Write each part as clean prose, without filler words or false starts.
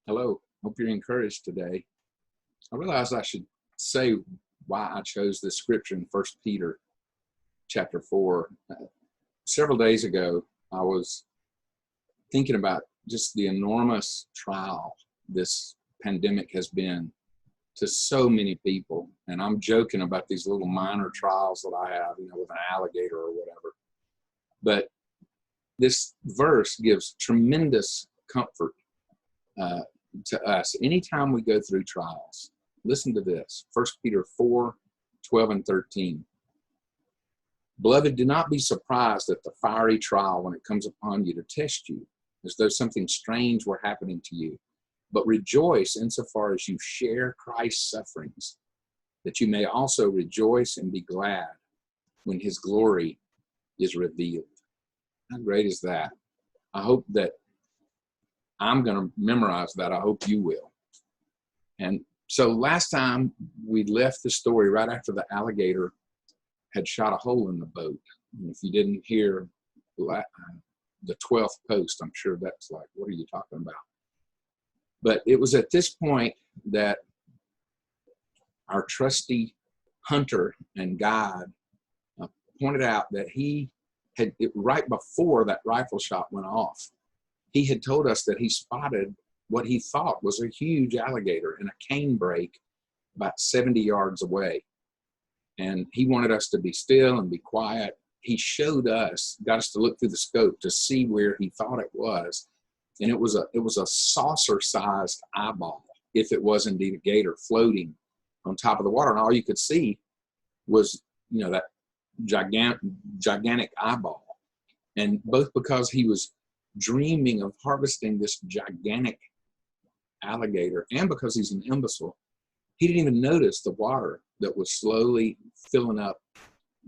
Hello, hope you're encouraged today. I realized I should say why I chose this scripture in 1 Peter chapter 4. Several days ago, I was thinking about just the enormous trial this pandemic has been to so many people. And I'm joking about these little minor trials that I have, with an alligator or whatever. But this verse gives tremendous comfort to us anytime we go through trials. Listen to this, 1 Peter 4:12 and 13. Beloved, do not be surprised at the fiery trial when it comes upon you to test you, as though something strange were happening to you. But rejoice insofar as you share Christ's sufferings, that you may also rejoice and be glad when his glory is revealed. How great is that? I hope that I'm going to memorize that. I hope you will. And so last time we left the story right after the alligator had shot a hole in the boat. And if you didn't hear the 12th post, I'm sure that's like, what are you talking about? But it was at this point that our trusty hunter and guide pointed out that he had, right before that rifle shot went off, he had told us that he spotted what he thought was a huge alligator in a canebrake about 70 yards away. And he wanted us to be still and be quiet. He showed us, got us to look through the scope to see where he thought it was. And it was a saucer-sized eyeball, if it was indeed a gator, floating on top of the water. And all you could see was, that gigantic eyeball. And both because he was dreaming of harvesting this gigantic alligator and because he's an imbecile, he didn't even notice the water that was slowly filling up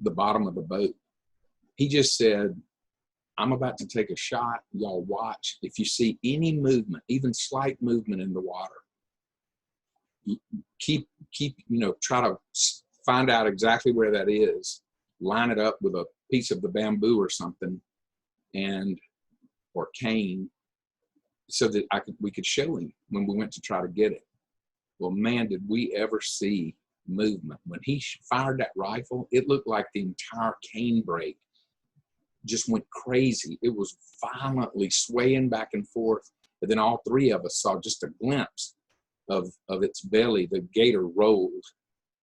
the bottom of the boat. He just said, I'm about to take a shot. Y'all watch. If you see any movement, even slight movement in the water, keep, try to find out exactly where that is, line it up with a piece of the bamboo or something, or cane, so that we could show him when we went to try to get it. Well, man, did we ever see movement. When he fired that rifle, it looked like the entire canebrake just went crazy. It was violently swaying back and forth. And then all three of us saw just a glimpse of its belly. The gator rolled.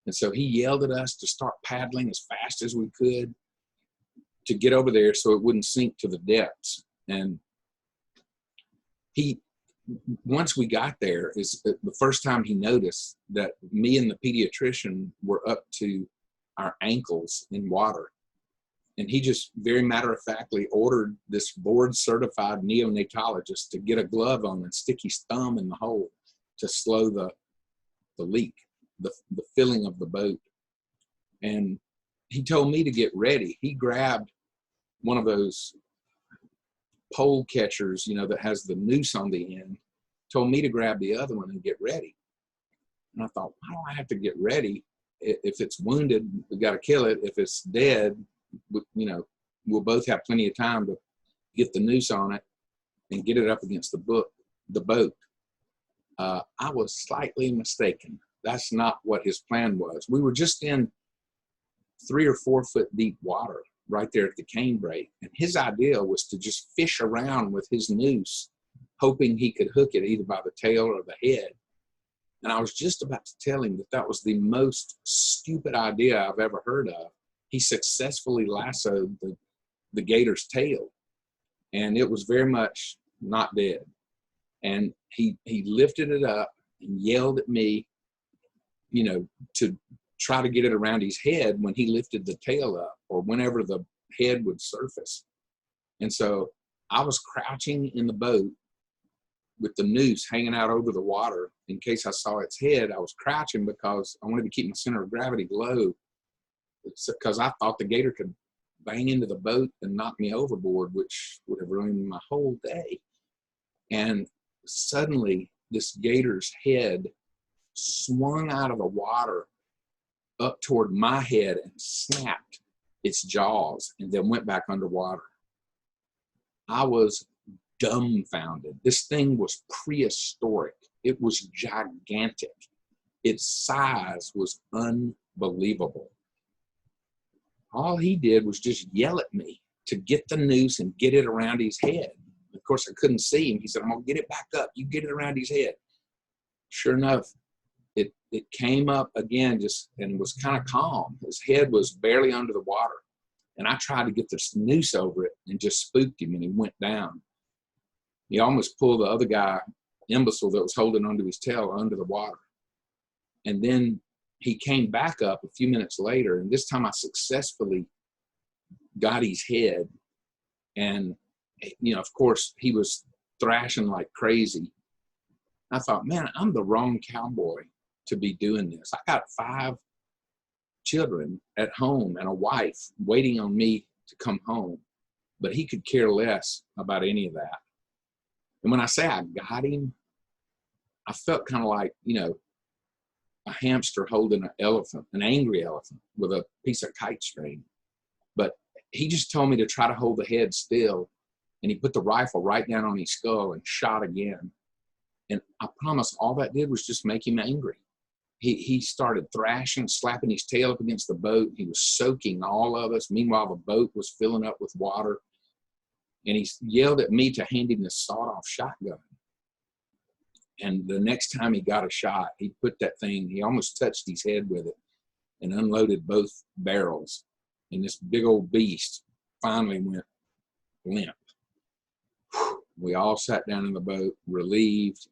And so he yelled at us to start paddling as fast as we could to get over there so it wouldn't sink to the depths. And once we got there, is the first time he noticed that me and the pediatrician were up to our ankles in water. And he just very matter-of-factly ordered this board-certified neonatologist to get a glove on and stick his thumb in the hole to slow the leak, the filling of the boat. And he told me to get ready. He grabbed one of those pole catchers, that has the noose on the end, told me to grab the other one and get ready. And I thought, why do I have to get ready? If it's wounded, we got to kill it. If it's dead, we'll both have plenty of time to get the noose on it and get it up against the boat. I was slightly mistaken. That's not what his plan was. We were just in 3 or 4 foot deep water right there at the canebrake. And his idea was to just fish around with his noose, hoping he could hook it either by the tail or the head. And I was just about to tell him that was the most stupid idea I've ever heard of. He successfully lassoed the gator's tail, and it was very much not dead. And he lifted it up and yelled at me, to try to get it around his head when he lifted the tail up or whenever the head would surface. And so I was crouching in the boat with the noose hanging out over the water in case I saw its head. I was crouching because I wanted to keep my center of gravity low, because I thought the gator could bang into the boat and knock me overboard, which would have ruined my whole day. And suddenly this gator's head swung out of the water up toward my head and snapped its jaws and then went back underwater. I was dumbfounded. This thing was prehistoric. It was gigantic. Its size was unbelievable. All he did was just yell at me to get the noose and get it around his head. Of course, I couldn't see him. He said, I'm going to get it back up. You get it around his head. Sure enough, it came up again and was kind of calm. His head was barely under the water. And I tried to get this noose over it and just spooked him, and he went down. He almost pulled the other guy, imbecile, that was holding onto his tail under the water. And then he came back up a few minutes later, and this time I successfully got his head. And, of course, he was thrashing like crazy. I thought, man, I'm the wrong cowboy to be doing this. I got 5 children at home and a wife waiting on me to come home, but he could care less about any of that. And when I say I got him, I felt kind of like, a hamster holding an elephant, an angry elephant with a piece of kite string. But he just told me to try to hold the head still, and he put the rifle right down on his skull and shot again. And I promise all that did was just make him angry. He started thrashing, slapping his tail up against the boat. He was soaking all of us. Meanwhile, the boat was filling up with water. And he yelled at me to hand him the sawed-off shotgun. And the next time he got a shot, he put that thing, he almost touched his head with it and unloaded both barrels. And this big old beast finally went limp. We all sat down in the boat, relieved.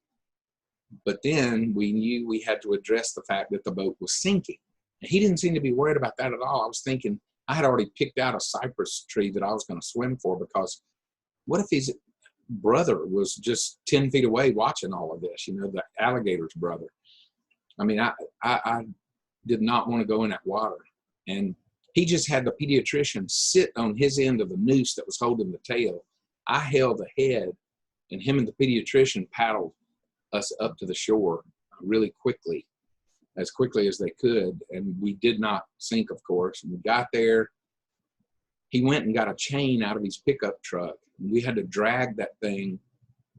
But then we knew we had to address the fact that the boat was sinking. And he didn't seem to be worried about that at all. I was thinking, I had already picked out a cypress tree that I was going to swim for, because what if his brother was just 10 feet away watching all of this, the alligator's brother? I mean, I did not want to go in that water. And he just had the pediatrician sit on his end of the noose that was holding the tail. I held the head, and him and the pediatrician paddled us up to the shore really quickly, as quickly as they could. And we did not sink, of course. And we got there. He went and got a chain out of his pickup truck. And we had to drag that thing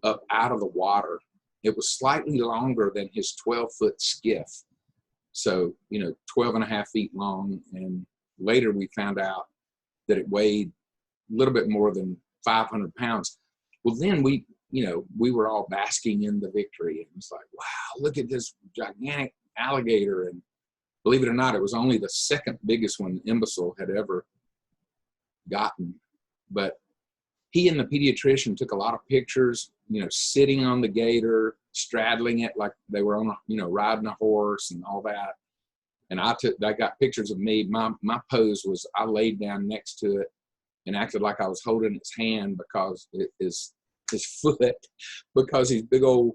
up out of the water. It was slightly longer than his 12-foot skiff. So, 12 and a half feet long. And later we found out that it weighed a little bit more than 500 pounds. Well, then we were all basking in the victory. And it's like, wow, look at this gigantic alligator. And believe it or not, it was only the second biggest one imbecile had ever gotten. But he and the pediatrician took a lot of pictures, sitting on the gator, straddling it like they were on, riding a horse and all that. And I got pictures of me. My pose was I laid down next to it and acted like I was holding its hand, because his foot, because his big old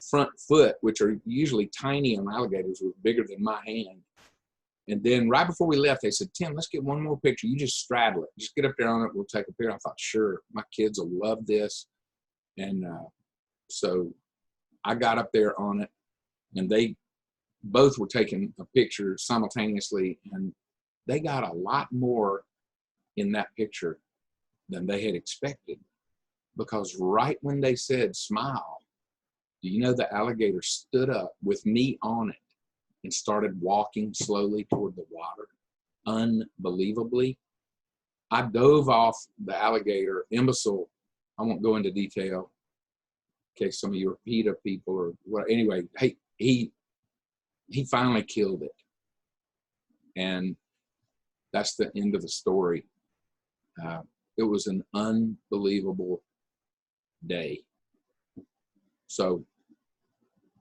front foot, which are usually tiny on alligators, was bigger than my hand. And then right before we left, they said, Tim, let's get one more picture. You just straddle it. Just get up there on it. We'll take a picture. I thought, sure, my kids will love this. And so I got up there on it, and they both were taking a picture simultaneously. And they got a lot more in that picture than they had expected. Because right when they said smile, do you know the alligator stood up with me on it and started walking slowly toward the water? Unbelievably. I dove off the alligator, imbecile. I won't go into detail in case some of you are PETA people or what. Anyway, he finally killed it. And that's the end of the story. It was an unbelievable day. So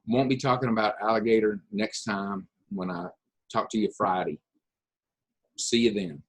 won't be talking about alligator next time when I talk to you Friday. See you then.